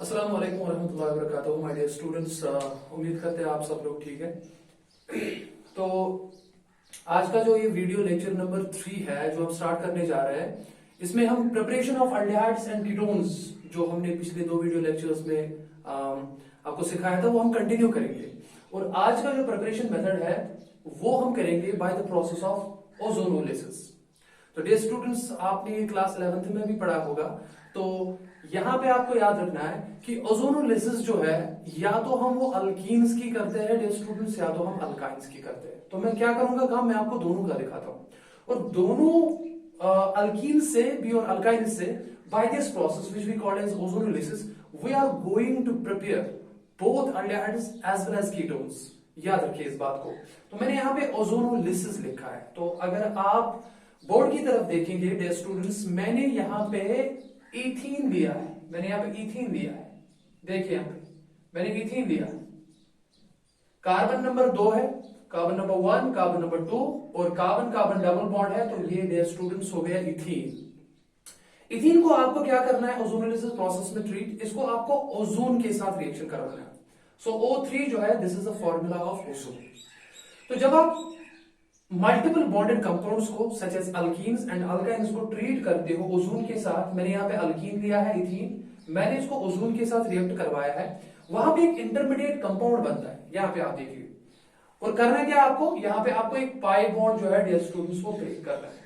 अस्सलाम वालेकुम रहमतुल्लाहि व बरकातहू माय डियर स्टूडेंट्स। उम्मीद करते हैं आप सब लोग ठीक है। तो आज का जो ये वीडियो लेक्चर नंबर 3 है जो हम स्टार्ट करने जा रहे हैं, इसमें हम preparation of aldehydes and ketones जो हमने पिछले 2 वीडियो लेक्चर्स में आपको सिखाया था वो हम कंटिन्यू करेंगे। और आज का जो प्रिपरेशन मेथड है वो हम करेंगे by the process of ozonolysis. तो डियर स्टूडेंट्स, आपने क्लास 11th में भी पढ़ा होगा। तो यहां पे आपको याद रखना है कि ओजोनोलिसिस जो है या तो हम वो अल्कीन्स की करते हैं डियर स्टूडेंट्स, या तो हम अल्काइंस की करते हैं। तो मैं क्या करूंगा काम, मैं आपको दोनों का दिखाता हूं। और दोनों अल्कीन्स से भी और अल्काइंस से by this process which we call as ozonolysis we are going to prepare both aldehydes as well as ketones. याद रखिए इस बात को। तो मैंने यहाँ पे ओजोनोलिसिस लिखा है। तो अगर आप बोर्ड की तरफ देखेंगे डियर स्टूडेंट्स, मैंने यहाँ पे इथीन दिया है। मैंने यहाँ पे इथीन दिया है, देखिए यहाँ पे मैंने इथीन दिया। कार्बन नंबर 2 है, कार्बन नंबर 1, कार्बन नंबर 2 और कार्बन कार्बन डबल बॉन्ड है। तो ये डियर स्टूडेंट्स हो गया इथीन। इथीन को आपको क्या करना है ओजोनोलिसिस प्रोसेस में ट्रीट, इसको आपको ओजोन के साथ रिएक्शन करवाना है। सो O3 जो है this is the formula of ozone. तो जब आप मल्टीपल बॉन्डेड कंपाउंड्स को such as alkenes and alkynes को ट्रीट करते हो ओजोन के साथ, मैंने यहाँ पे अल्कीन लिया है इथीन, मैंने इसको ओजोन के साथ रिएक्ट करवाया है, वहां पे एक इंटरमीडिएट कंपाउंड बनता है। यहाँ पे आप देखिए, और करना क्या आपको, यहाँ पे आपको एक पाई बॉन्ड जो है डियर स्टूडेंट्स को ब्रेक करना है।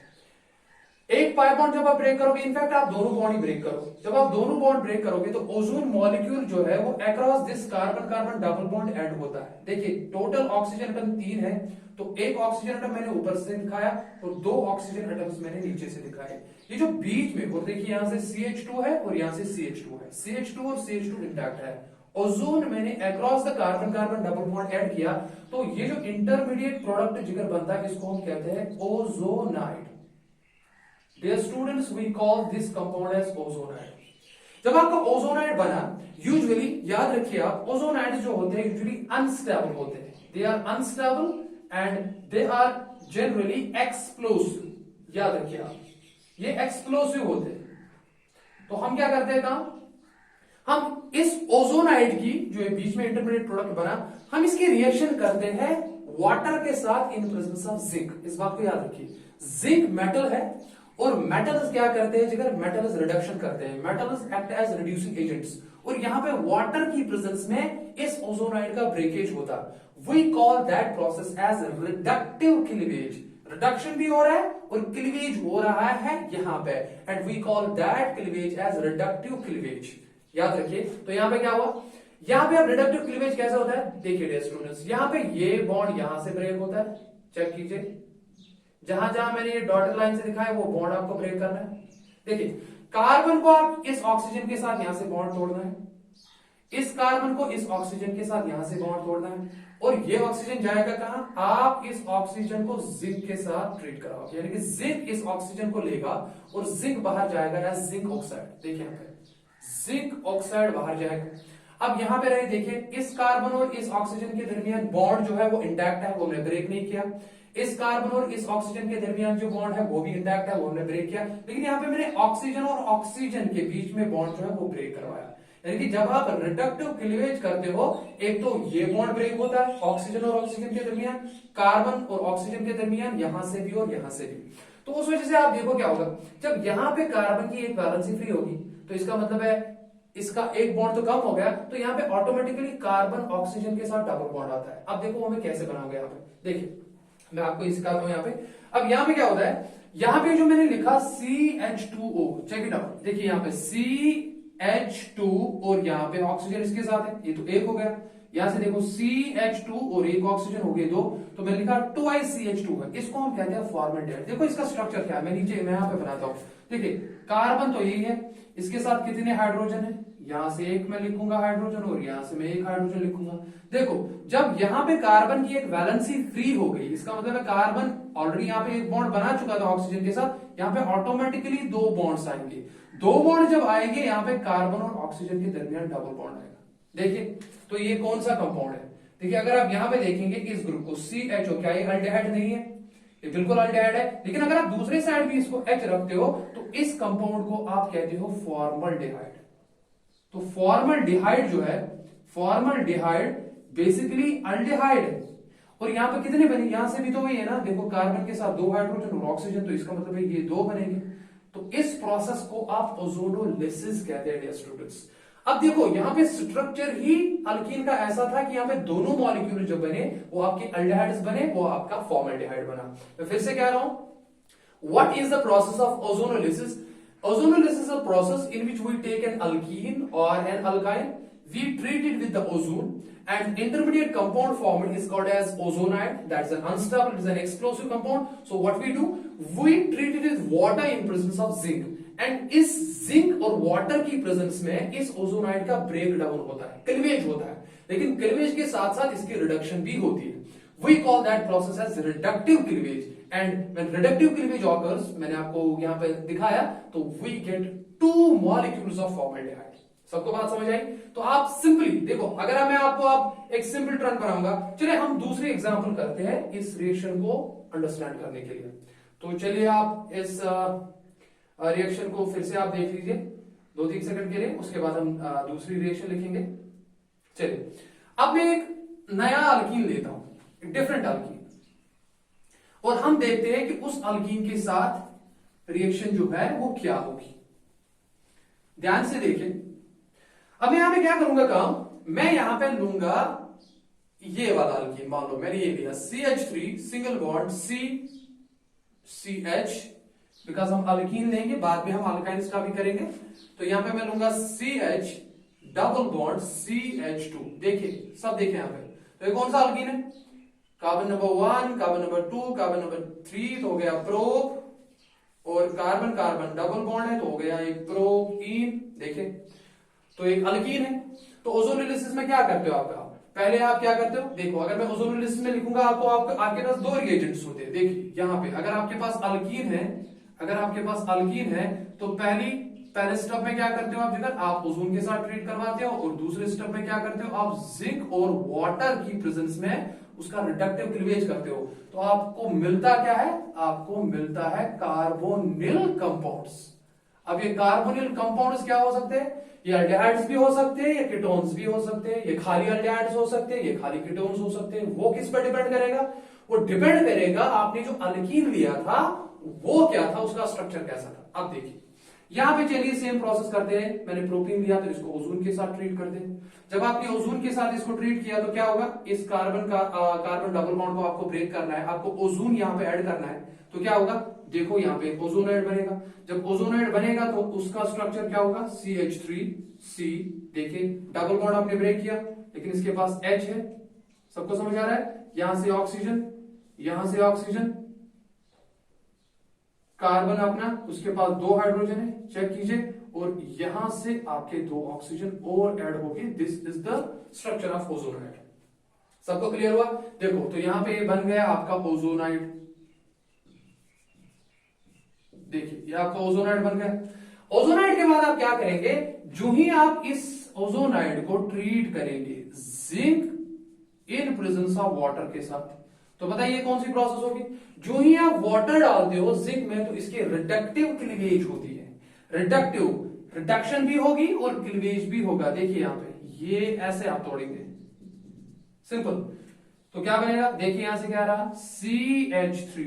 एक पाई बॉन्ड जब आप ब्रेक करोगे, इनफैक्ट आप दोनों बॉन्ड ही ब्रेक करो, जब आप दोनों बॉन्ड ब्रेक करोगे तो ओजोन मॉलिक्यूल जो है वो across this carbon carbon double bond add होता है। देखिए टोटल ऑक्सीजन एटम 3 है, तो एक ऑक्सीजन एटम मैंने ऊपर से दिखाया और 2 ऑक्सीजन एटम्स मैंने नीचे से दिखाए। ये जो बीच में, और देखिए यहां से CH2 है और यहां से CH2 है, CH2 और CH2 इंटैक्ट है। ओजोन मैंने across the carbon carbon double bond add किया, तो ये जो इंटरमीडिएट प्रोडक्ट जिगर बनता है इसको हम कहते हैं ozonide. Dear students, we call this compound as ozonide. जब आपका ओजोनाइड बना, यूजुअली याद रखिए आप, ओजोनाइड जो होते हैं यूजुअली अनस्टेबल होते हैं। They are unstable and they are generally explosive. याद रखिए आप, ये एक्सप्लोसिव होते हैं। तो हम क्या करते हैं काम, हम इस ओजोनाइड की जो ये बीच में इंटरमीडिएट प्रोडक्ट बना, हम इसकी रिएक्शन करते हैं वाटर के साथ इन प्रेजेंस ऑफ जिंक। इस बात को याद रखिए, जिंक मेटल है और मेटल्स क्या करते हैं जिगर, मेटल्स रिडक्शन करते हैं, metals act as reducing agents. और यहां पे वाटर की प्रेजेंस में इस ओजोनाइड का ब्रेकेज होता, we call that process as reductive cleavage. Reduction भी हो रहा है और क्लीवेज हो रहा है यहां पे, and we call that cleavage as reductive cleavage. याद रखिए। तो यहां पे क्या हुआ, यहां पे अब रिडक्टिव क्लीवेज कैसे होता है, देखिए डियर स्टूडेंट्स, यहां पे ये बॉन्ड यहां से ब्रेक होता है, चेक कीजिए, जहां जहां मैंने ये डॉटेड लाइन से दिखाया वो बॉन्ड आपको ब्रेक करना है। देखिए कार्बन को आप इस ऑक्सीजन के साथ यहां से बॉन्ड तोड़ना है, इस कार्बन को इस ऑक्सीजन के साथ यहां से बॉन्ड तोड़ना है, और ये ऑक्सीजन जाएगा कहां, आप इस ऑक्सीजन को जिंक के साथ ट्रीट कराओगे, यानी कि जिंक इस ऑक्सीजन को लेगा और जिंक बाहर जाएगा एज जिंक ऑक्साइड। देखिए यहां पे जिंक ऑक्साइड बाहर जाएगा। अब यहां पे रहे, देखिए इस कार्बन और इस ऑक्सीजन के दरमियान बॉन्ड जो है वो इंटैक्ट है, वो हमने ब्रेक नहीं किया। इस कार्बन और इस ऑक्सीजन के दरमियान जो बॉन्ड है वो भी इंटैक्ट है, वो हमने ब्रेक किया। लेकिन यहाँ पे मैंने ऑक्सीजन और ऑक्सीजन के बीच में बॉन्ड जो है वो ब्रेक करवाया। यानी कि जब आप रिडक्टिव क्लीवेज करते हो, एक तो ये बॉन्ड ब्रेक होता है ऑक्सीजन और ऑक्सीजन के दरमियान, कार्बन और ऑक्सीजन के दरमियान, यहां से भी और यहां से भी। तो उस वजह से आप देखो क्या होगा, जब यहां पे कार्बन की एक वैलेंसी फ्री होगी तो इसका मतलब है इसका एक बॉन्ड तो कम हो गया, तो यहाँ पे ऑटोमेटिकली कार्बन ऑक्सीजन के साथ डबल बॉन्ड आता है। अब देखो हमें कैसे बनाओगे, यहाँ पे देखिए मैं आपको सिखाता हूं यहाँ पे। अब यहाँ पे क्या होता है, यहाँ पे जो मैंने लिखा CH2O, चेक इट आउट, देखिए यहाँ पे CH2 और यहाँ पे ऑक्सीजन इसके साथ है, ये तो एक हो गया। यहां से देखो CH2 और एक ऑक्सीजन हो गए 2, तो मैंने लिखा 2CH2 है, इसको हम कहते हैं फॉर्मेल्डिहाइड। देखो इसका स्ट्रक्चर क्या है, मैं यहाँ पे बनाता हूं। देखिए कार्बन तो यही है, इसके साथ कितने हाइड्रोजन है, यहां से एक मैं लिखूंगा हाइड्रोजन और यहां से मैं एक हाइड्रोजन लिखूंगा। देखो जब यहां पे कार्बन की एक वैलेंसी फ्री हो गई, इसका मतलब है कार्बन ऑलरेडी यहाँ पे एक बॉन्ड बना चुका था ऑक्सीजन के साथ, यहाँ पे ऑटोमेटिकली 2 बॉन्ड्स आएंगे। 2 बॉन्ड जब आएंगे यहाँ पे कार्बन और ऑक्सीजन के दरमियान डबल बॉन्ड आएगा। देखिए तो ये कौन सा कंपाउंड है, देखिए अगर आप यहाँ पे देखेंगे इस ग्रुप को CHO, क्या ये अल्डिहाइड नहीं है, ये बिल्कुल अल्डिहाइड है। लेकिन अगर आप दूसरे साइड भी इसको H रखते हो तो इस कंपाउंड को आप कहते हो फॉर्मल्डिहाइड। तो फॉर्मल्डिहाइड जो है, फॉर्मल्डिहाइड बेसिकली अल्डिहाइड है। और यहां पर कितने बने, यहां से भी तो वही है ना, देखो कार्बन के साथ 2 हाइड्रोजन और ऑक्सीजन, तो इसका मतलब है ये 2 बनेंगे। तो इस प्रोसेस को आप ओजोनोलिसिस कहते हैं डियर स्टूडेंट्स। अब देखो यहां पे स्ट्रक्चर ही अल्कीन का ऐसा था कि यहां पे दोनों मॉलिक्यूल जो बने वो आपके अल्डिहाइड्स बने, वो आपका फॉर्मल्डिहाइड बना। मैं फिर से कह रहा हूं, what is the process of ozonolysis? Ozonolysis is a process in which we take an alkene or an alkyne, we treat it with the ozone, and intermediate compound formed is called as ozonide. That's an unstable, it is an explosive compound. So what we do, we treat it with water in presence of zinc, and इस zinc और water की presence में इस ozonide का break down होता है, cleavage होता है, लेकिन क्लीवेज के साथ साथ इसकी रिडक्शन भी होती है। We call that process as reductive cleavage, and when reductive cleavage occurs, मैंने आपको यहां पे दिखाया, तो we get 2 molecules of formaldehyde। सबको बात समझ आई? तो आप सिंपली देखो, अगर मैं आपको आप एक सिंपल टर्न बनाऊंगा, चलिए हम दूसरी एग्जांपल करते हैं इस रिएक्शन को अंडरस्टैंड करने के लिए। तो चलिए आप इस रिएक्शन को फिर से आप देख लीजिए 2-3 सेकंड के लिए, उसके बाद हम दूसरी रिएक्शन लिखेंगे। चलिए अब मैं एक नया अल्कीन लेता हूं, डिफरेंट अल्कीन, और हम देखते हैं कि उस अल्कीन के साथ रिएक्शन जो है वो क्या होगी। ध्यान से देखिए, अब मैं यहां पे क्या करूंगा काम, मैं यहां पे लूंगा ये वाला अल्कीन, मान लो मैंने ये लिया CH3 single bond CH, because हम अल्कीन लेंगे, बाद में हम अल्काइंस का भी करेंगे। तो यहां पे मैं लूंगा CH डबल बॉन्ड CH2। देखिए सब देखें यहां पे, तो ये कौन सा अल्कीन है, carbon number 1, carbon number 2, carbon number 3, तो हो गया प्रोप, और कार्बन कार्बन डबल बॉन्ड है तो हो गया एक प्रोपीन। देखिए तो एक अल्कीन है। तो ओजोनोलिसिस में क्या करते हो आप पहले आप क्या करते हो, देखो अगर मैं ओजोनोलिसिस में लिखूंगा आपको, आपके पास 2 रिएजेंट्स होते हैं। देखिए यहां पे अगर आपके पास अल्कीन है, अगर आपके पास अल्कीन है, तो पहले स्टेप में क्या करते हो आप, जिधर आप ओजोन के साथ ट्रीट करवाते हो, और दूसरे स्टेप में क्या करते हो आप, जिंक और वाटर की प्रेजेंस में उसका रिडक्टिव क्लीवेज करते हो। तो आपको मिलता क्या है, आपको मिलता है कार्बोनिल कंपाउंड्स। अब ये कार्बोनिल कंपाउंड्स क्या हो सकते हैं, ये अल्डिहाइड्स भी हो सकते हैं, ये कीटोन्स भी हो सकते हैं, ये खाली अल्डिहाइड्स हो सकते हैं, ये खाली कीटोन्स हो सकते हैं। वो किस पर डिपेंड करेगा, वो डिपेंड करेगा आपने जो अल्कीन लिया था वो क्या था, उसका स्ट्रक्चर कैसा था। अब देखिए यहां पे चलिए सेम प्रोसेस करते हैं, मैंने प्रोटीन लिया तो इसको ओजोन के साथ ट्रीट करते हैं। जब आपने ओजोन के साथ इसको ट्रीट किया तो क्या होगा, इस कार्बन डबल बॉन्ड को आपको ब्रेक करना है, आपको ओजोन यहां पे ऐड करना है, तो क्या होगा, देखो यहां पे ओजोनाइड बनेगा। जब ओजोनाइड बनेगा तो उसका स्ट्रक्चर क्या होगा, CH3C। देखिए डबल बॉन्ड आपने ब्रेक किया, लेकिन इसके पास H है, सबको समझ आ रहा है, यहां से ऑक्सीजन, यहां से ऑक्सीजन, कार्बन अपना, उसके पास 2 हाइड्रोजन है, चेक कीजिए, और यहां से आपके 2 ऑक्सीजन और ऐड होगी। This is the structure of ozonide. सबको क्लियर हुआ? देखो तो यहां पे बन गया आपका ओजोनाइड। देखिए ये आपका ओजोनाइड बन गया। ओजोनाइड के बाद आप क्या करेंगे, जो ही आप इस ओजोनाइड को ट्रीट करेंगे zinc in presence of water के साथ, तो बताइए कौन सी प्रोसेस होगी, जो ही आप वाटर डालते हो जिंक में तो इसकी रिडक्टिव क्लीवेज होती है। रिडक्टिव रिडक्शन भी होगी और क्लीवेज भी होगा। देखिए यहां पे ये ऐसे आप तोड़ेंगे, सिंपल, तो क्या बनेगा, देखिए यहां से क्या रहा, CH3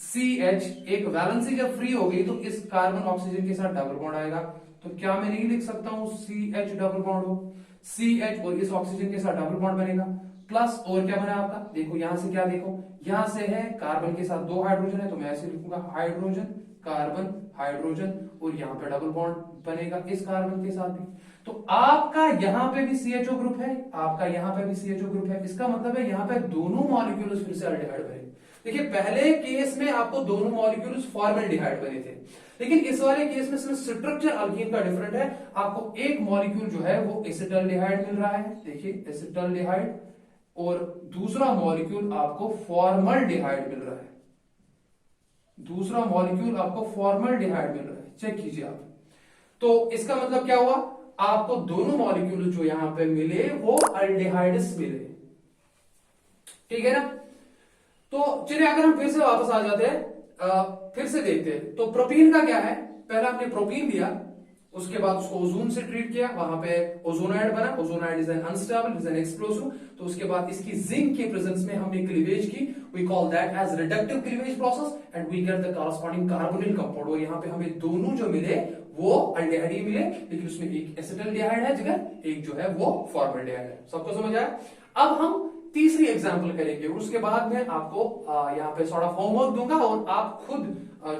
CH, एक वैलेंसी जब फ्री होगी तो इस कार्बन ऑक्सीजन के साथ डबल बॉन्ड आएगा। तो क्या मैं नहीं लिख सकता हूं CH डबल बॉन्ड हो, CH और इस ऑक्सीजन के साथ डबल बॉन्ड बनेगा, प्लस और क्या बना आपका, देखो यहां से क्या, देखो यहां से है कार्बन के साथ 2 हाइड्रोजन है, तो मैं ऐसे लिखूंगा हाइड्रोजन कार्बन हाइड्रोजन, और यहां पे डबल बॉन्ड बनेगा इस कार्बन के साथ भी। तो आपका यहां पे भी CHO ग्रुप है, आपका यहां पे भी CHO ग्रुप है, इसका मतलब है यहां पे दोनों मॉलिक्यूल्स फिर से अल्डिहाइड बने। देखिए पहले केस में आपको दोनों मॉलिक्यूल्स फॉर्मल्डिहाइड बने थे, लेकिन इस वाले केस में सिर्फ स्ट्रक्चर अल्कीन का डिफरेंट है। आपको एक मॉलिक्यूल जो है वो एसिटाल्डिहाइड मिल रहा है, देखिए एसिटाल्डिहाइड, और दूसरा मॉलिक्यूल आपको फॉर्मल्डिहाइड मिल रहा है, दूसरा मॉलिक्यूल आपको फॉर्मल्डिहाइड मिल रहा है, चेक कीजिए आप। तो इसका मतलब क्या हुआ, आपको दोनों मॉलिक्यूल जो यहां पे मिले वो अल्डिहाइड्स मिले, ठीक है ना। तो चलिए अगर हम फिर से वापस आ जाते हैं, फिर से देखते हैं, तो प्रोपीन का क्या है, पहले आपने प्रोपीन लिया, उसके बाद उसको ओजोन से ट्रीट किया, वहां पे ओजोनाइड बना, ozonide is an unstable, is an explosive. तो उसके बाद इसकी जिंक के प्रेजेंस में हमने क्लीवेज की, we call that as reductive cleavage process and we get the corresponding carbonyl compound. और यहाँ पे हमें दोनों जो मिले वो अल्डेहाइड ही मिले, लेकिन उसमें एक एसिटल्डिहाइड है जगह, एक जो है वो फॉर्मल्डिहाइड है। सबको समझ आया? अब हम तीसरी एग्जांपल करेंगे, उसके बाद में आपको यहाँ पे थोड़ा होमवर्क दूंगा और आप खुद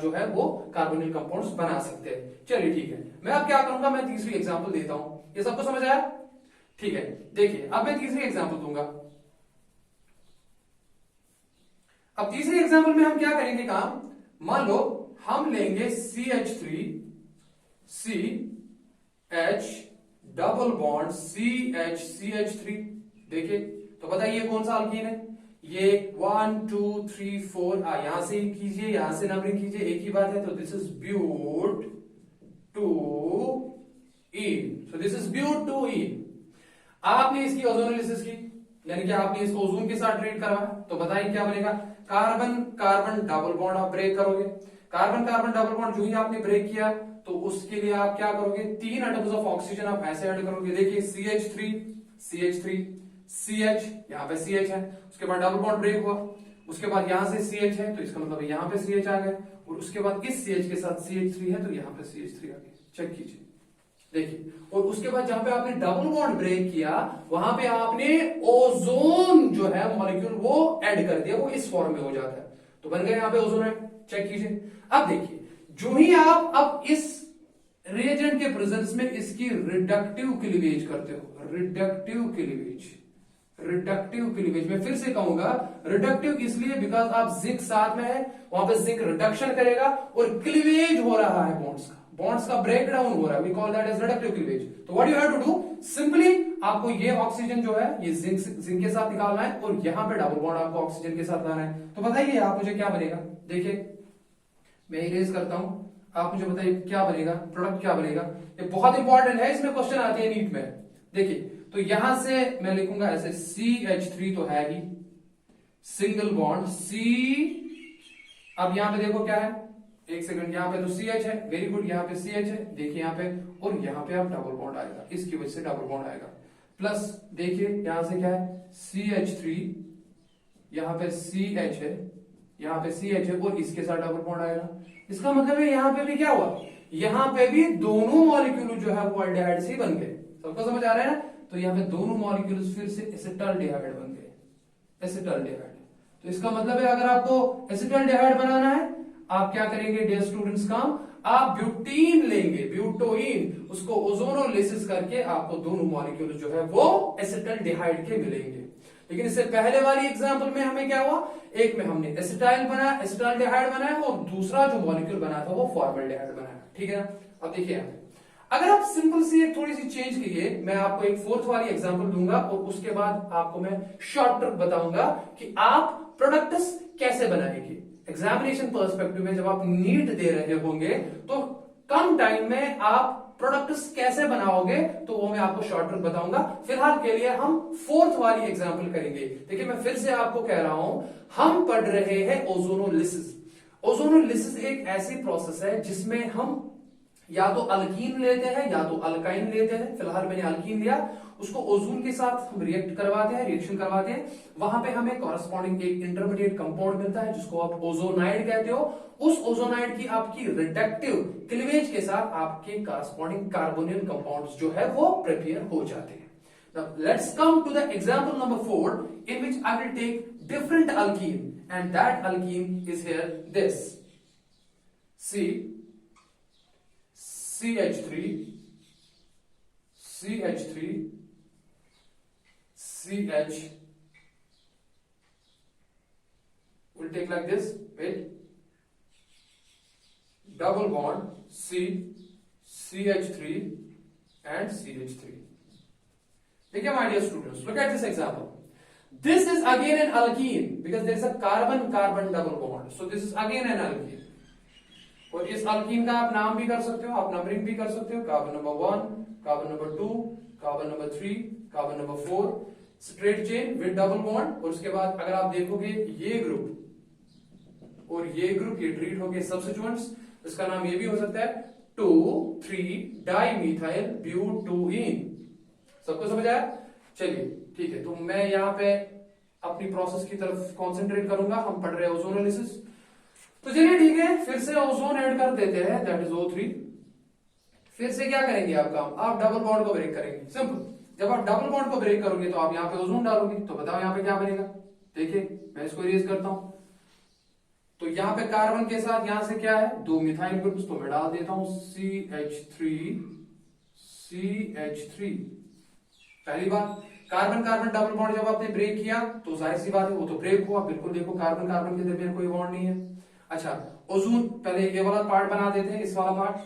जो है वो कार्बोनिल कंपाउंड्स बना सकते हैं। चलिए ठीक है, मैं अब क्या करूंगा, मैं तीसरी एग्जांपल देता हूं। ये सबको समझ आया? ठीक है, देखिए अब मैं तीसरी एग्जांपल दूंगा। अब तीसरी एग्जांपल में हम क्या करेंगे काम, मान लो हम लेंगे CH3 CH double bond CH3। देखिए तो बताइए कौन सा अल्कीन है ये? 1 2 3 4 यहां से कीजिए, यहां से नंबरिंग कीजिए, एक ही बात है। तो this is but two ene, so this is but two ene. आपने इसकी ओजोनोलिसिस की, यानी कि आपने इसको ओजोन के साथ ट्रीट करवाया, तो बताइए क्या बनेगा? कार्बन कार्बन डबल बॉन्ड आप ब्रेक करोगे। कार्बन कार्बन डबल बॉन्ड जो ही आपने ब्रेक किया तो उसके लिए आप क्या करोगे? 3 एटम्स ऑफ ऑक्सीजन आप ऐसे ऐड करोगे। देखिए CH3 CH, यहां पे CH है, उसके बाद डबल बॉन्ड ब्रेक हुआ, उसके बाद यहां से CH है, तो इसका मतलब यहां पे CH आ गया, और उसके बाद इस CH के साथ CH3 है, तो यहां पे CH3 आ गया। चेक कीजिए, देखिए। और उसके बाद जहां पे आपने डबल बॉन्ड ब्रेक किया वहां पे आपने ओजोन जो है मॉलिक्यूल वो ऐड कर दिया, वो इस फॉर्म में हो जाता है, तो बन गया यहां पे ओजोन है। चेक कीजिए। अब देखिए, जो ही आप अब इस रिएजेंट के प्रेजेंस में इसकी रिडक्टिव क्लीवेज करते हो, रिडक्टिव क्लीवेज में फिर से कहूंगा रिडक्टिव इसलिए बिकॉज आप जिंक साथ में है, वहां पे जिंक रिडक्शन करेगा और क्लीवेज हो रहा है, बॉन्ड्स का ब्रेकडाउन हो रहा है, we call that as reductive cleavage. तो what you have to do, simply आपको ये ऑक्सीजन जो है ये जिंक के साथ निकालना है और यहां पे डबल बॉन्ड आपको ऑक्सीजन के साथ लाना है। तो बताइए आप मुझे क्या बनेगा? देखिए मैं इरेज करता हूं, आप मुझे बताइए क्या बनेगा, प्रोडक्ट क्या बनेगा? ये बहुत इंपॉर्टेंट है, इसमें क्वेश्चन आते हैं नीट में। देखिए तो यहां से मैं लिखूंगा ऐसे CH3 तो है ही, सिंगल बॉन्ड C। अब यहां पे देखो क्या है, एक सेकंड, यहां पे तो CH है, वेरी गुड, यहां पे CH है, देखिए यहां पे, और यहां पे आप डबल बॉन्ड आएगा, इसकी वजह से डबल बॉन्ड आएगा, प्लस देखिए यहां से क्या है CH3, यहां पे CH है, यहां पे CH है, और इसके साथ डबल बॉन्ड आएगा। इसका मतलब है यहां पे भी क्या हुआ, यहां पे भी दोनों मॉलिक्यूल जो है वो अल्डेहाइड से बन गए। सबको समझ आ रहा है ना? तो यहाँ पे दोनों मॉलिक्यूल्स फिर से एसिटल्डिहाइड बन गए, एसिटल्डिहाइड। तो इसका मतलब है अगर आपको एसिटल्डिहाइड बनाना है, आप क्या करेंगे डियर स्टूडेंट्स काम, आप ब्यूटीन लेंगे, ब्यूटोइन, उसको ओजोनोलिसिस करके आपको दोनों मॉलिक्यूल जो है वो एसिटल्डिहाइड के मिलेंगे। लेकिन इससे पहले वाली एग्जांपल में हमें क्या हुआ, एक में हमने एसिटाइल बनाया, एसिटल्डिहाइड बनाया, और दूसरा जो मॉलिक्यूल बना था वो फॉर्मल्डिहाइड बनाया। ठीक है ना? अब देखिए अगर आप सिंपल सी एक थोड़ी सी चेंज कीजिए, मैं आपको एक फोर्थ वाली एग्जांपल दूंगा और उसके बाद आपको मैं शॉर्ट ट्रिक बताऊंगा कि आप प्रोडक्ट्स कैसे बनाएंगे। एग्जामिनेशन पर्सपेक्टिव में जब आप नीट दे रहे होंगे तो कम टाइम में आप प्रोडक्ट्स कैसे बनाओगे, तो वो मैं आपको शॉर्ट ट्रिक बताऊंगा। फिलहाल के लिए हम फोर्थ वाली एग्जांपल करेंगे। देखिए मैं फिर से आपको कह रहा हूं, हम पढ़ रहे हैं ओजोनोलिसिस। ओजोनोलिसिस एक ऐसी प्रोसेस है जिसमें हम या तो अल्कीन लेते हैं या तो अल्काइन लेते हैं। फिलहाल मैंने अल्कीन लिया, उसको ओजोन के साथ हम रिएक्ट करवाते हैं, रिएक्शन करवाते हैं, वहां पे हमें कॉरस्पॉन्डिंग एक इंटरमीडिएट कंपाउंड मिलता है जिसको आप ओजोनाइड कहते हो। उस ओजोनाइड की आपकी रिडक्टिव क्लीवेज के साथ आपके कॉरस्पॉन्डिंग कार्बोनिल कंपाउंड्स जो है वो प्रिपेयर हो जाते हैं। Now let's come to the example number 4 in which I will take different alkene, and that alkene is here this CH3 CH will take like this, wait, double bond CH3 and CH3. देखिए my dear students, look at this example. This is again an alkene because there is a carbon-carbon double bond. So this is again an alkene. और इस alkyne का आप नाम भी कर सकते हो, आप नंबरिंग भी कर सकते हो, carbon number 1, carbon number 2, carbon number 3, carbon number 4, straight chain with double bond. और उसके बाद अगर आप देखोगे ये ग्रुप और ये ग्रुप, ये ट्रीट हो गए सब्स्टिट्यूएंट्स, इसका नाम ये भी हो सकता है 2,3 डाइमिथाइल ब्यूटोइन। सबको समझ आया? चलिए ठीक है, तो मैं यहाँ पे अपनी प्रोसेस की तरफ कंसंट्रेट करूंगा। हम पढ़ रहे हैं ओजोनोलिसिस। तो चलिए ठीक है, फिर से ओजोन ऐड कर देते हैं, दैट इज O3। फिर से क्या करेंगे आप काम? आप डबल बॉन्ड को ब्रेक करेंगे। सिंपल। जब आप डबल बॉन्ड को ब्रेक करोगे तो आप यहाँ पे ओजोन डालोगे। तो बताओ यहाँ पे क्या बनेगा? देखिए मैं इसको इरेज करता हूं। तो यहाँ पे कार्बन के साथ यहां से क्या है? 2 मिथाइल ग्रुप्स। तो मैं डाल देता हूं CH3। पहली बात, कार्बन कार्बन डबल बॉन्ड जब आपने ब्रेक किया तो जाहिर सी बात है वो तो ब्रेक हुआ। बिल्कुल देखो, कार्बन कार्बन के दरमियान कोई बॉन्ड नहीं है। अच्छा, ओजोन पहले ये वाला पार्ट बना देते हैं, इस वाला पार्ट।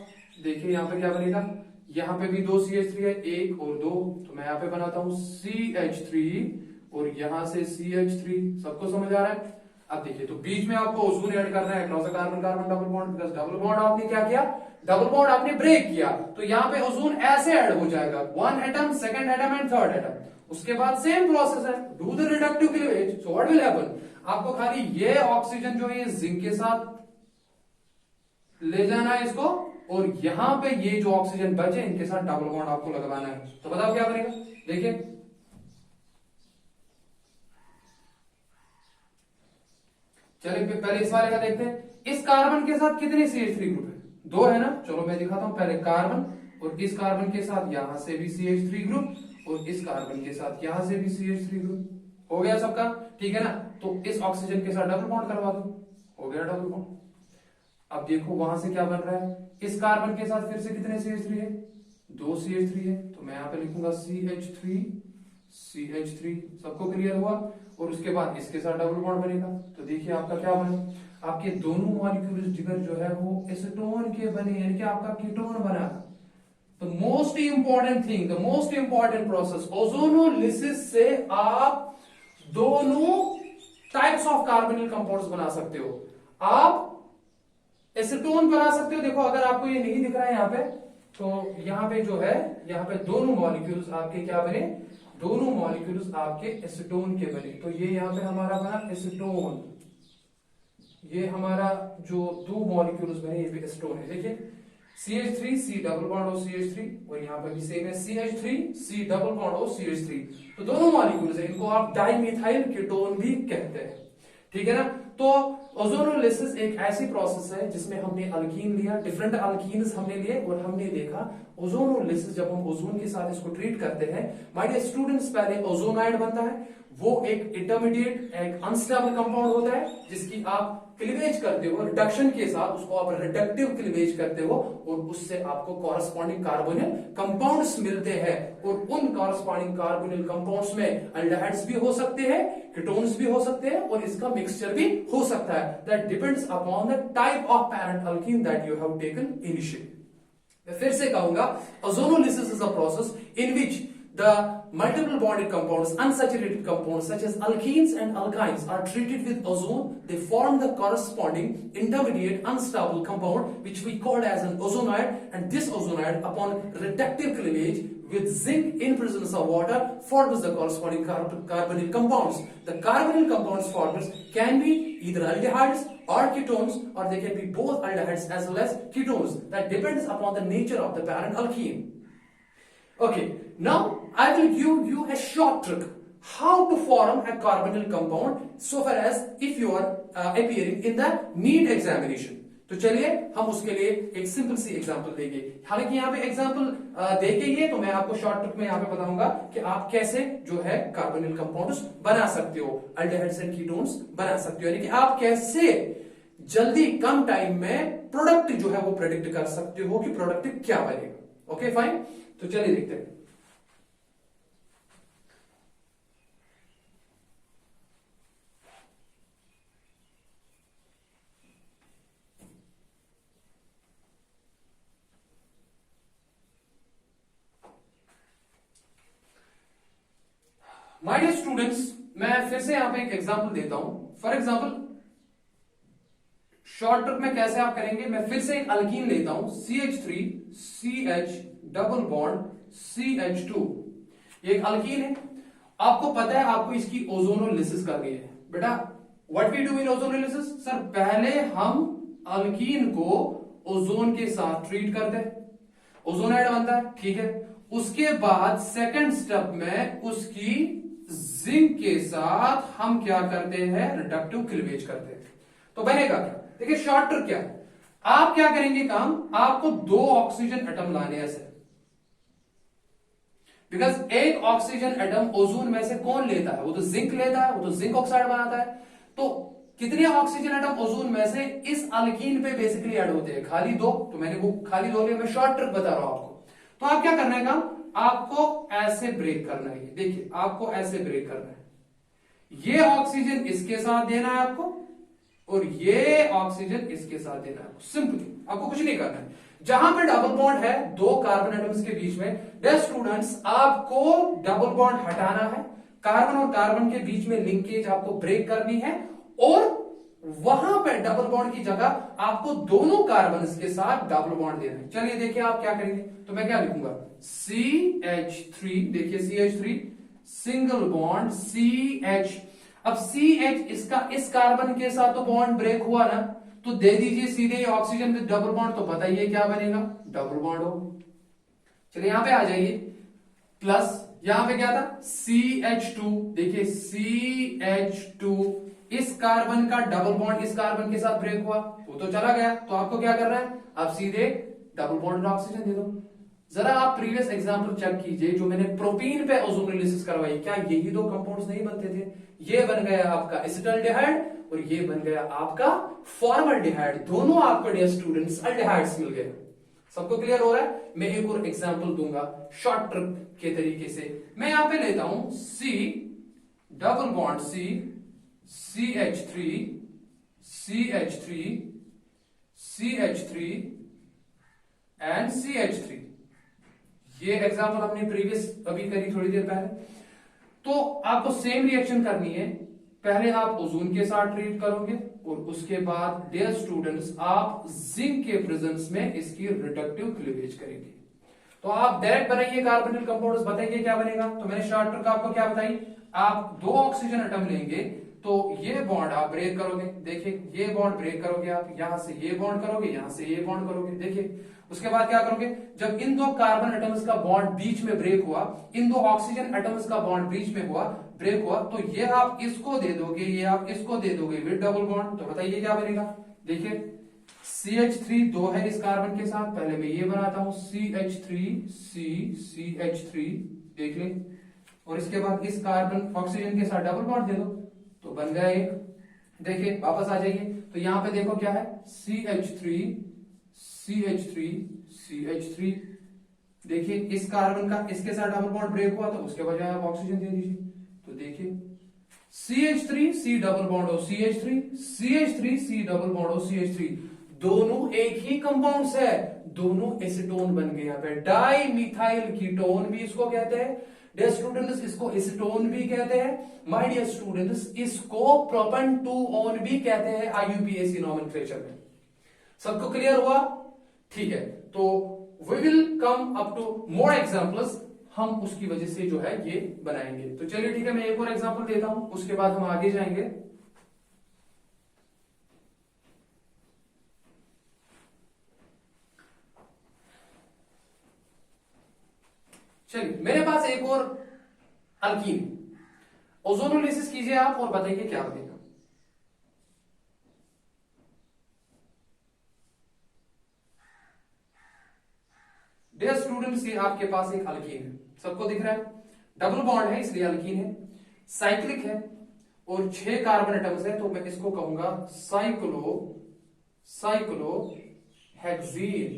देखिए यहाँ पे क्या बनेगा? यहाँ पे भी 2 CH3 है, 1 और 2। तो मैं यहाँ पे बनाता हूं CH3 और यहां से CH3। सबको समझ आ रहा है? अब देखिए, तो बीच में आपको ओजोन ऐड करना है across carbon carbon double bond, because double bond आपने क्या किया? डबल बॉन्ड आपने ब्रेक किया। तो यहाँ पे ओजोन ऐसे ऐड हो जाएगा, 1 atom, second atom and third atom. उसके बाद सेम प्रोसेस है, do the reductive cleavage. So what will happen? आपको खाली ये ऑक्सीजन जो है जिंक के साथ ले जाना है इसको, और यहां पे ये जो ऑक्सीजन बचे इनके साथ डबल बॉन्ड आपको लगवाना है। तो बताओ क्या बनेगा? देखिए, चलिए पहले इस वाले का देखते हैं। इस कार्बन के साथ कितने CH3 ग्रुप है? 2 है ना? चलो मैं दिखाता हूं। पहले कार्बन, और इस कार्बन के साथ यहां से भी CH3 ग्रुप, और इस कार्बन के साथ यहां से भी CH3 ग्रुप। हो गया सबका? ठीक है ना? तो इस ऑक्सीजन के साथ डबल बॉन्ड करवा दो, हो गया डबल बॉन्ड। अब देखो वहां से क्या बन रहा है? इस कार्बन के साथ फिर से कितने CH3 है? 2 CH3 है। तो मैं यहां पे लिखूंगा CH3। सबको क्लियर हुआ? और उसके बाद इसके साथ डबल बॉन्ड बनेगा। तो देखिए आपका क्या बने? आपके दोनों मॉलिक्यूल्स जिगर जो है वो एसीटोन के बने, यानी कि आपका कीटोन बना। The most important thing, the most important process, ozonolysis से आप दोनों टाइप्स ऑफ कार्बोनिल कंपाउंड्स बना सकते हो। आप एसीटोन बना सकते हो। देखो अगर आपको ये नहीं दिख रहा है यहाँ पे, तो यहाँ पे जो है, यहाँ पे दोनों मॉलिक्यूल्स आपके क्या बने? दोनों मॉलिक्यूल्स आपके एसीटोन के बने। तो ये यहाँ पे हमारा बना एसीटोन। ये हमारा जो 2 मॉलिक्यूल्स बने ये भी एसीटोन है। देखिए CH3 C double bond O CH3, और यहाँ पे भी सेम है CH3 C double bond O CH3। तो दोनों मॉलिक्यूल्स है, इनको आप डाइमिथाइल कीटोन भी कहते हैं। ठीक है ना? तो ओजोनोलिसिस एक ऐसी प्रोसेस है जिसमें हमने अल्कीन लिया, डिफरेंट अल्कीन्स हमने लिए, और हमने देखा ओजोनोलिसिस जब हम ओजोन के साथ इसको ट्रीट करते हैं, माय डियर स्टूडेंट्स, पहले ओजोनाइड बनता है। वो एक इंटरमीडिएट, एक अनस्टेबल कंपाउंड होता है जिसकी आप क्लीवेज करते हो रिडक्शन के साथ, उसको आप रिडक्टिव क्लीवेज करते हो, और उससे आपको कॉरस्पॉन्डिंग कार्बोनिल कंपाउंड्स मिलते हैं। और उन कॉरस्पॉन्डिंग कार्बोनिल कंपाउंड्स में अल्डिहाइड्स भी हो सकते हैं, कीटोन्स भी हो सकते हैं, और इसका मिक्सचर भी हो सकता है। That depends upon the type of parent alkyne that you have taken initially. मैं फिर से कहूंगा, ozonolysis is a process in which the multiple bonded compounds, unsaturated compounds such as alkenes and alkynes are treated with ozone. They form the corresponding intermediate unstable compound which we called as an ozonoid, and this ozonoid upon reductive cleavage with zinc in presence of water forms the corresponding carbonyl compounds. The carbonyl compounds formed can be either aldehydes or ketones, or they can be both aldehydes as well as ketones. That depends upon the nature of the parent alkene. Okay, now I will give you a short trick how to form a carbonyl compound so far as if you are appearing in the NEET examination. तो चलिए हम उसके लिए एक simple सी example देंगे। हालांकि यहाँ पे एग्जांपल देके ही है, तो मैं आपको शॉर्ट ट्रिक में यहाँ पे बताऊंगा कि आप कैसे जो है कार्बोनिल कंपाउंड्स बना सकते हो, अल्डिहाइड्स एंड कीटोन्स बना सकते हो, यानी कि आप कैसे जल्दी कम टाइम में प्रोडक्ट जो है वो प्रेडिक्ट कर सकते हो कि प्रोडक्ट क्या बनेगा। ओके फाइन, तो चलिए देखते हैं। माय डियर स्टूडेंट्स, मैं फिर से यहां पे एक एग्जांपल देता हूं। फॉर एग्जांपल शॉर्ट ट्रिक में कैसे आप करेंगे, मैं फिर से एक अल्कीन लेता हूं CH3 CH double bond CH2। ये एक अल्कीन है। आपको पता है आपको इसकी ओजोनोलिसिस करनी है। बेटा what we do in ozonolysis? Sir पहले हम अल्कीन को ओजोन के साथ ट्रीट करते हैं, ओजोनाइड बनता है, ठीक है। उसके बाद सेकंड स्टेप में उसकी जिंक के साथ हम क्या करते हैं, रिडक्टिव क्लीवेज करते हैं। तो बनेगा क्या, देखिए शॉर्ट ट्रिक क्या है, आप क्या करेंगे काम, आपको 2 ऑक्सीजन एटम लाने ऐसे, बिकॉज एक ऑक्सीजन एटम ओजोन में से कौन लेता है, वो तो जिंक लेता है, वो तो जिंक ऑक्साइड बनाता है। तो कितने ऑक्सीजन एटम ओजोन में से इस अल्कीन पे बेसिकली ऐड होते हैं, खाली 2। तो मैंने वो खाली 2 लिए, मैं शॉर्ट ट्रिक बता रहा हूं आपको। तो आप क्या करना है काम, आपको ऐसे ब्रेक करना है, देखिए आपको ऐसे ब्रेक करना है, ये ऑक्सीजन इसके साथ देना है आपको और ये ऑक्सीजन इसके साथ देना है आपको, सिंपली आपको कुछ नहीं करना है। जहां पे डबल बॉन्ड है 2 कार्बन एटम्स के बीच में, डियर स्टूडेंट्स आपको डबल बॉन्ड हटाना है, कार्बन और कार्बन के बीच में लिंकेज आपको ब्रेक करनी है और वहां पे डबल बॉन्ड की जगह आपको दोनों कार्बन के साथ डबल बॉन्ड देना है। चलिए देखिए आप क्या करेंगे, तो मैं क्या लिखूंगा, CH3, देखिए CH3 सिंगल बॉन्ड CH। अब CH इसका इस कार्बन के साथ तो बॉन्ड ब्रेक हुआ ना, तो दे दीजिए सीधे ऑक्सीजन विद डबल बॉन्ड, तो बताइए क्या बनेगा, डबल बॉन्ड हो। चलिए यहां पे आ जाइए, प्लस यहां पे क्या था CH2, देखिए CH2 इस कार्बन का डबल बॉन्ड इस कार्बन के साथ ब्रेक हुआ, वो तो चला गया, तो आपको क्या करना है, आप सीधे डबल बॉन्ड ऑक्सीजन दे दो। जरा आप प्रीवियस एग्जांपल चेक कीजिए जो मैंने प्रोपीन पे ओजोनोलिसिस करवाई, क्या यही 2 कंपाउंड्स नहीं बनते थे, ये बन गया आपका एसिटाल्डिहाइड और ये बन गया आपका फॉर्मल्डिहाइड, दोनों आपको डियर स्टूडेंट्स अल्डिहाइड्स मिल गए। सबको क्लियर हो रहा है, मैं एक और एग्जांपल दूंगा शॉर्ट ट्रिक के तरीके से। मैं यहां पे लेता हूं C double bond C CH3 CH3 CH3 and CH3, ये एग्जांपल हमने प्रीवियस अभी करी थोड़ी देर पहले। तो आपको सेम रिएक्शन करनी है, पहले आप ओजोन के साथ ट्रीट करोगे और उसके बाद डियर स्टूडेंट्स आप जिंक के प्रेजेंस में इसकी रिडक्टिव क्लीवेज करेंगे। तो आप डायरेक्ट बनाइए कार्बोनिल कंपाउंड्स, बताइए क्या बनेगा। तो मैंने शॉर्ट ट्रिक आपको क्या बताई, आप 2 ऑक्सीजन एटम लेंगे, तो ये बॉन्ड आप ब्रेक करोगे, देखिए ये बॉन्ड ब्रेक करोगे, आप यहां से ये बॉन्ड करोगे, यहां से ये बॉन्ड करोगे, देखिए उसके बाद क्या करोगे, जब इन 2 कार्बन एटम्स का बॉन्ड बीच में ब्रेक हुआ, इन 2 ऑक्सीजन एटम्स का बॉन्ड बीच में हुआ, ब्रेक हुआ, तो ये आप इसको दे दोगे, ये आप इसको दे दोगे विद डबल बॉन्ड, तो बताइए क्या बनेगा। देखिए CH3 2 है इस कार्बन के साथ, पहले मैं ये बनाता हूं CH3 देख ले, और इसके बाद इस कार्बन ऑक्सीजन के साथ डबल बॉन्ड दे दो, तो बन गया एक। देखिए वापस आ जाइए, तो यहां पे देखो क्या है, CH3 देखिए इस कार्बन का इसके साथ डबल बॉन्ड ब्रेक हुआ, तो उसके बजाय आप ऑक्सीजन दे दीजिए, तो देखिए CH3 C डबल बॉन्ड हो CH3 C डबल बॉन्ड हो CH3, दोनों एक ही कंपाउंड्स है, दोनों एसीटोन बन गए। यहाँ पे डाई मिथाइल कीटोन भी इसको कहते हैं डियर स्टूडेंट्स, इसको एसीटोन भी कहते हैं माय डियर स्टूडेंट्स, इसको प्रोपेन 2 ओन भी कहते हैं IUPAC नॉमेनक्लेचर में। सबको क्लियर हुआ, ठीक है। तो we will come up to more examples, हम उसकी वजह से जो है ये बनाएंगे। तो चलिए ठीक है, मैं एक और एग्जांपल देता हूं, उसके बाद हम आगे जाएंगे। चलिए मेरे पास एक और अल्कीन, ओजोनोलिसिस कीजिए आप और बताइए क्या बनेगा। डियर स्टूडेंट्स, ये आपके पास एक अल्कीन है, सबको दिख रहा है, डबल बॉन्ड है इसलिए अल्कीन है, साइक्लिक है और 6 कार्बन एटम्स है, तो मैं इसको कहूंगा साइक्लोहेक्सीन।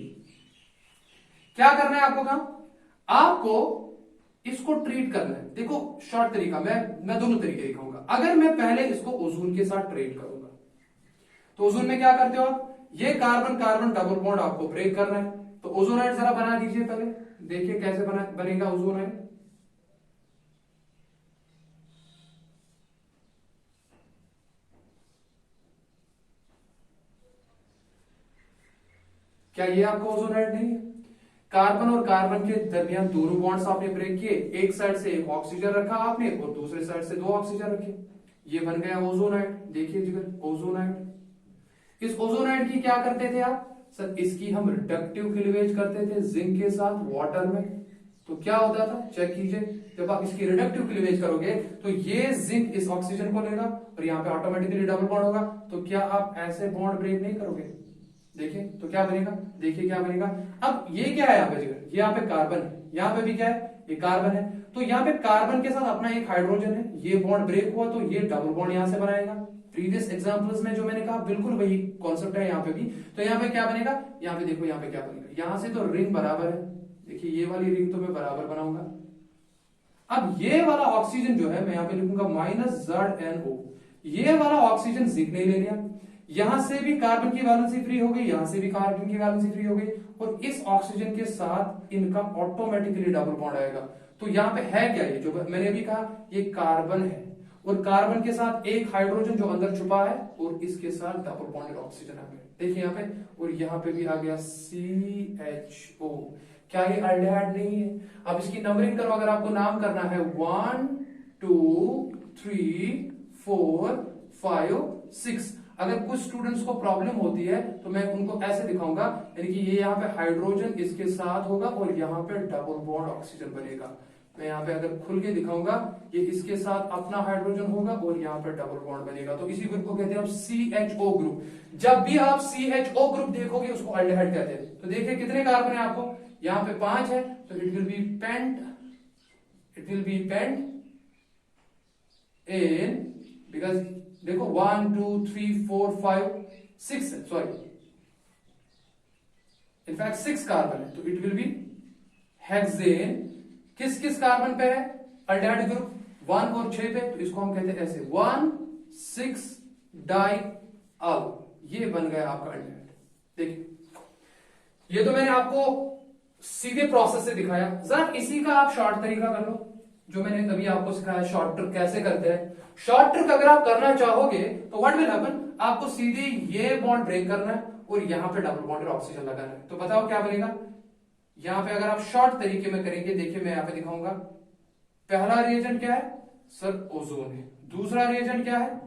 क्या करना है आपको काम, आपको इसको ट्रीट करना है। देखो शॉर्ट तरीका, मैं दोनों तरीके दिखाऊंगा। अगर मैं पहले इसको ओजोन के साथ ट्रीट करूंगा, तो ओजोन में क्या करते हो आप, ये कार्बन कार्बन डबल बॉन्ड आपको ब्रेक करना है, तो ओजोनाइड जरा बना दीजिए पहले, देखिए कैसे बनेगा ओजोनाइड। क्या ये आपका ओजोनाइड नहीं है, कार्बन और कार्बन के दरमियान दोनों बॉन्ड्स आपने ब्रेक किए, एक साइड से एक ऑक्सीजन रखा आपने और दूसरे साइड से 2 ऑक्सीजन रखे, ये बन गया ओजोनाइड। देखिए जिगर ओजोनाइड, इस ओजोनाइड की क्या करते थे आप, सर इसकी हम रिडक्टिव क्लीवेज करते थे जिंक के साथ वाटर में, तो क्या होता था चेक कीजिए, जब आप इसकी रिडक्टिव क्लीवेज करोगे तो ये जिंक इस ऑक्सीजन को लेगा और यहाँ पे ऑटोमेटिकली डबल बॉन्ड होगा, तो क्या आप ऐसे बॉन्ड ब्रेक नहीं करोगे? देखिए तो क्या बनेगा, देखिए क्या बनेगा। अब ये क्या है यहाँ पे, ये यहाँ पे कार्बन है, यहाँ पे भी क्या है, ये कार्बन है, तो यहाँ पे कार्बन के साथ अपना एक हाइड्रोजन है, ये बॉन्ड ब्रेक हुआ तो ये डबल बॉन्ड यहाँ से बनाएगा। प्रीवियस एग्जांपल्स में जो मैंने कहा बिल्कुल वही कॉन्सेप्ट है यहाँ पे भी। तो यहाँ पे क्या बनेगा, यहाँ पे देखो यहाँ पे क्या बनेगा, यहाँ से तो रिंग बराबर है, देखिए ये वाली रिंग तो मैं बराबर बनाऊंगा। अब ये वाला ऑक्सीजन जो है मैं यहाँ पे लिखूंगा -ZnO, ये वाला ऑक्सीजन जिंक ने ले लिया, यहां से भी कार्बन की वैलेंसी फ्री हो गई, यहां से भी कार्बन की वैलेंसी फ्री हो गई, और इस ऑक्सीजन के साथ इनका ऑटोमेटिकली डबल बॉन्ड आएगा। तो यहाँ पे है क्या, ये जो मैंने अभी कहा ये कार्बन है, और कार्बन के साथ एक हाइड्रोजन जो अंदर छुपा है, और इसके साथ डबल बॉन्डेड ऑक्सीजन आ गया, देखिए यहाँ पे, और यहाँ पे भी आ गया CHO। क्या ये अल्डेहाइड नहीं है? अब इसकी नंबरिंग करो, अगर आपको नाम करना है 1 2 3 4 5 6। अगर कुछ स्टूडेंट्स को प्रॉब्लम होती है तो मैं उनको ऐसे दिखाऊंगा, यानी कि ये यहाँ पे हाइड्रोजन इसके साथ होगा और यहाँ पे डबल बॉन्ड ऑक्सीजन बनेगा। मैं यहाँ पे अगर खुल के दिखाऊंगा, ये इसके साथ अपना हाइड्रोजन होगा और यहाँ पे डबल बॉन्ड बनेगा, तो इसी ग्रुप को कहते हैं हम CHO ग्रुप। जब भी आप CHO ग्रुप देखोगे उसको अल्डेहाइड कहते हैं। तो देखिए कितने कार्बन है आपको, यहाँ पे 5 है, तो it will be pentene, because देखो 1 2 3 4 5 6 है, सॉरी इनफैक्ट 6 कार्बन है, तो इट विल बी हेक्सेन। किस किस कार्बन पे है अल्डेहाइड ग्रुप, 1 और 6 पे, तो इसको हम कहते हैं ऐसे 1,6 डाइअल, ये बन गया आपका अल्डेहाइड। देखिए ये तो मैंने आपको सीधे प्रोसेस से दिखाया, जरा इसी का आप शॉर्ट तरीका कर लो, जो मैंने अभी आपको सिखाया शॉर्ट ट्रिक कैसे करते हैं। शॉर्ट ट्रिक अगर आप करना चाहोगे तो व्हाट विल हैपन, आपको सीधे ये बॉन्ड ब्रेक करना है और यहां पे डबल बॉन्ड ऑक्सीजन लगाना है, तो बताओ क्या बनेगा। यहां पे अगर आप शॉर्ट तरीके में करेंगे, देखिए मैं यहां पे दिखाऊंगा, पहला रिएजेंट क्या है सर, ओजोन है, दूसरा रिएजेंट क्या है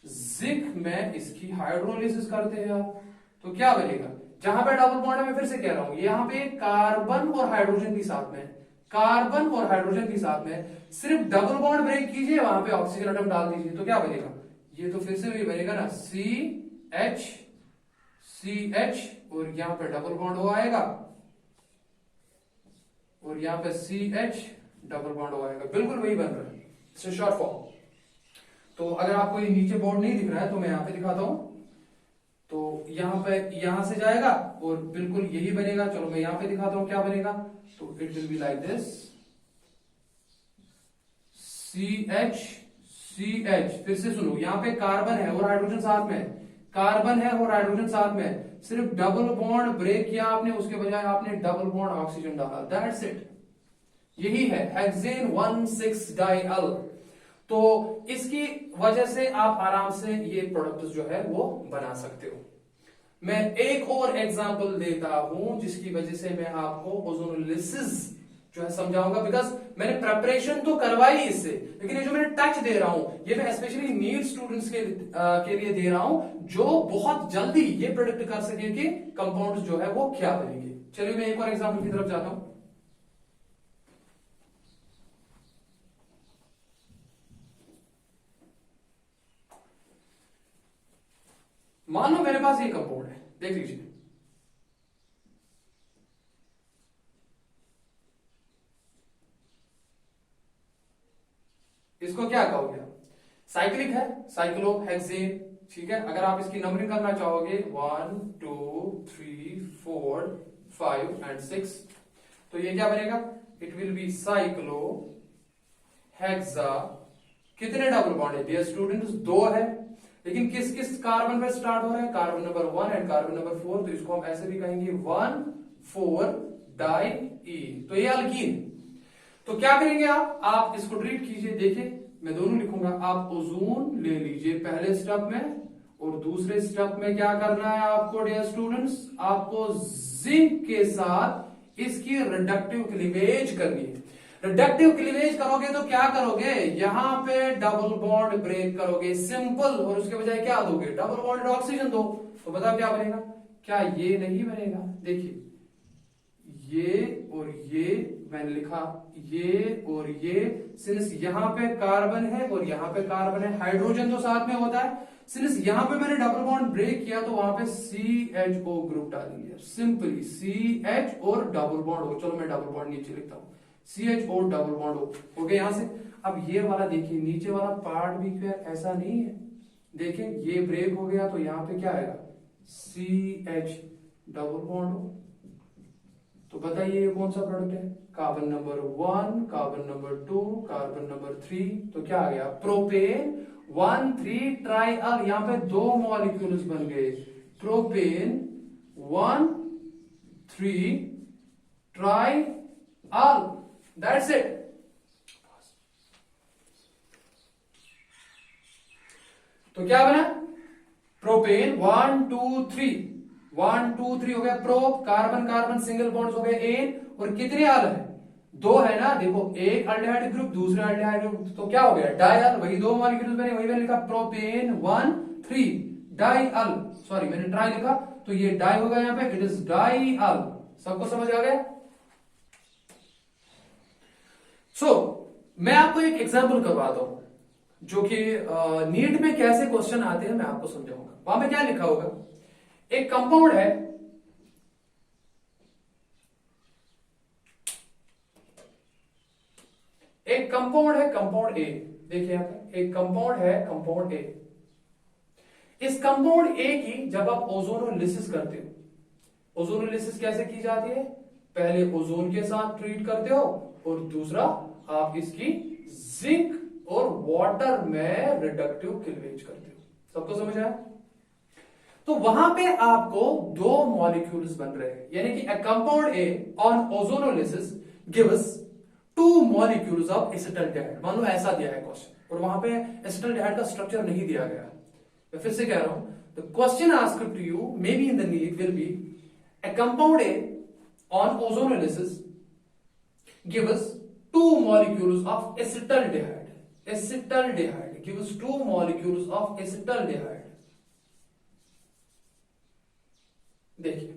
जिंक में इसकी हाइड्रोलिसिस करते हैं आप, तो क्या बनेगा, जहां पे डबल बॉन्ड है मैं फिर से कह रहा हूं, यहां पे कार्बन और हाइड्रोजन के साथ में, कार्बन और हाइड्रोजन के साथ में सिर्फ डबल बॉन्ड ब्रेक कीजिए, वहां पे ऑक्सीजन एटम डाल दीजिए, तो क्या बनेगा, ये तो फिर से भी बनेगा ना CH और यहां पे डबल बॉन्ड हो आएगा, और यहां पे CH डबल बॉन्ड हो आएगा, बिल्कुल वही बन रहा है, इससे शॉर्ट फॉर्म। तो अगर आपको ये नीचे बोर्ड नहीं दिख रहा है तो मैं यहां पे दिखाता हूं, तो यहां पे यहां से जाएगा और बिल्कुल यही बनेगा, चलो मैं यहां पे दिखाता हूं क्या बनेगा, तो it will be like this CH, फिर से सुनो, यहां पे कार्बन है और हाइड्रोजन साथ में, कार्बन है और हाइड्रोजन साथ में, सिर्फ डबल बॉन्ड ब्रेक किया आपने, उसके बजाय आपने डबल बॉन्ड ऑक्सीजन डाला, दैट्स इट, यही है हेक्सेन 1,6 डाइअल। तो इसकी वजह से आप आराम से ये प्रोडक्ट जो है वो बना सकते हो। मैं एक और एग्जांपल देता हूं जिसकी वजह से मैं आपको ओजोनोलिसिस जो है समझाऊंगा, बिकॉज मैंने प्रेपरेशन तो करवाई इससे, लेकिन ये जो मैंने टच दे रहा हूं ये मैं स्पेशली नीट स्टूडेंट्स के लिए दे रहा हूं, जो बहुत जल्दी ये प्रेडिक्ट कर सके कि कंपाउंड जो है वो क्या बनेंगे। चलिए मैं एक और एग्जांपल की तरफ जाता हूं। मान लो मेरे पास ये कंपाउंड है, देख लीजिए, इसको क्या कहोगे आप, साइक्लिक है, साइक्लोहेक्सेन, ठीक है। अगर आप इसकी नंबरिंग करना चाहोगे 1 2 3 4 5 एंड 6, तो ये क्या बनेगा, it will B cyclo hexa. कितने डबल बॉन्ड है डियर स्टूडेंट्स, 2 है, लेकिन किस किस कार्बन पे स्टार्ट हो रहा है, carbon number 1 and carbon number 4, तो इसको हम ऐसे भी कहेंगे 1,4 डाई ई, तो ये अल्कीन। तो क्या करेंगे आप इसको ट्रीट कीजिए, देखिए मैं दोनों लिखूंगा, आप ओजोन ले लीजिए पहले स्टेप में, और दूसरे स्टेप में क्या करना है आपको डियर स्टूडेंट्स, आपको जिंक के साथ इसकी रिडक्टिव क्लीवेज करनी है। रिडक्टिव क्लीवेज करोगे तो क्या करोगे, यहां पे डबल बॉन्ड ब्रेक करोगे, सिंपल, और उसके बजाय क्या दोगे, डबल बॉन्ड ऑक्सीजन दो, तो बताओ क्या बनेगा, क्या ये नहीं बनेगा? देखिए ये और ये मैंने लिखा, ये और ये, सिंस यहाँ पे कार्बन है और यहाँ पे कार्बन है, हाइड्रोजन तो साथ में होता है, सिंस यहाँ पे मैंने डबल बॉन्ड ब्रेक किया तो वहां पे CHO ग्रुप डालेंगे, सिंपली CH और डबल बॉन्ड हो। चलो मैं डबल बॉन्ड नीचे लिखता हूँ, CH और डबल बॉन्ड हो गया यहां से। अब ये वाला देखिए, नीचे वाला पार्ट भी क्या ऐसा नहीं है, देखिए ये ब्रेक हो गया तो यहाँ पे क्या आएगा, CH डबल बॉन्ड हो। तो बताइए ये कौन सा प्रोडक्ट है, carbon number 1, carbon number 2, carbon number 3, तो क्या आ गया, प्रोपेन 1,3 ट्राइअल। यहां पे 2 मॉलिक्यूल्स बन गए, प्रोपेन 1,3 ट्राइअल, दैट्स इट। तो क्या बना, प्रोपेन 1 2 3, 1 2 3 हो गया prop, carbon carbon single bonds हो गए एन, और कितने आल है, 2 है ना, देखो एक अल्डिहाइड ग्रुप दूसरा अल्डिहाइड ग्रुप, तो क्या हो गया, डाइअल, वही 2 मॉलिक्यूल्स बने, वही मैंने लिखा प्रोपेन 1 3 डाइअल, सॉरी मैंने ट्राई लिखा तो ये डाई होगा यहां पे, इट इज डाइअल। सबको समझ आ गया? मैं आपको एक एग्जांपल करवाता हूं जो कि नीट में कैसे क्वेश्चन आते हैं मैं आपको समझाऊंगा। वहां पे क्या लिखा होगा, एक कंपाउंड है, एक कंपाउंड है, कंपाउंड ए, देखिए यहां पे एक कंपाउंड है, कंपाउंड ए। इस कंपाउंड ए की जब आप ओजोनोलिसिस करते हो, ओजोनोलिसिस कैसे की जाती है, पहले ओजोन के साथ ट्रीट करते हो और दूसरा आप इसकी जिंक और वाटर में रिडक्टिव क्लीवेज करते हो। सबको समझ आया? तो वहां पे आपको 2 मॉलिक्यूल्स बन रहे हैं, यानी कि अ compound A on ozonolysis gives 2 molecules of acetaldehyde. मान लो ऐसा दिया है क्वेश्चन और वहां पे एसिटाल्डिहाइड का स्ट्रक्चर नहीं दिया गया। मैं फिर से कह रहा हूं, the question asked to you may be in the NEET will be a compound A on ozonolysis gives 2 molecules of acetaldehyde. Acetaldehyde gives 2 molecules of acetaldehyde. देखिए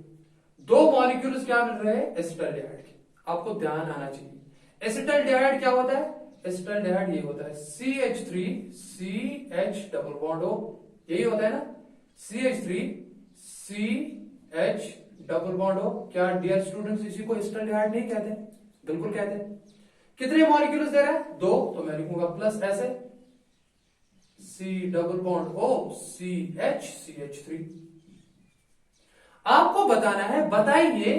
2 मॉलिक्यूल्स क्या मिल रहे हैं, एसिटाल्डिहाइड के। आपको ध्यान आना चाहिए एसिटाल्डिहाइड क्या होता है, एसिटाल्डिहाइड ये होता है CH3 CH double bond O, यही होता है ना, CH3 CH double bond O। क्या डियर स्टूडेंट्स इसी को एसिटाल्डिहाइड नहीं कहते? बिल्कुल कहते हैं। कितने मॉलिक्यूल्स दे रहा है, 2, तो मैं लिखूंगा प्लस ऐसे C double bond O CH CH3। आपको बताना है, बताइए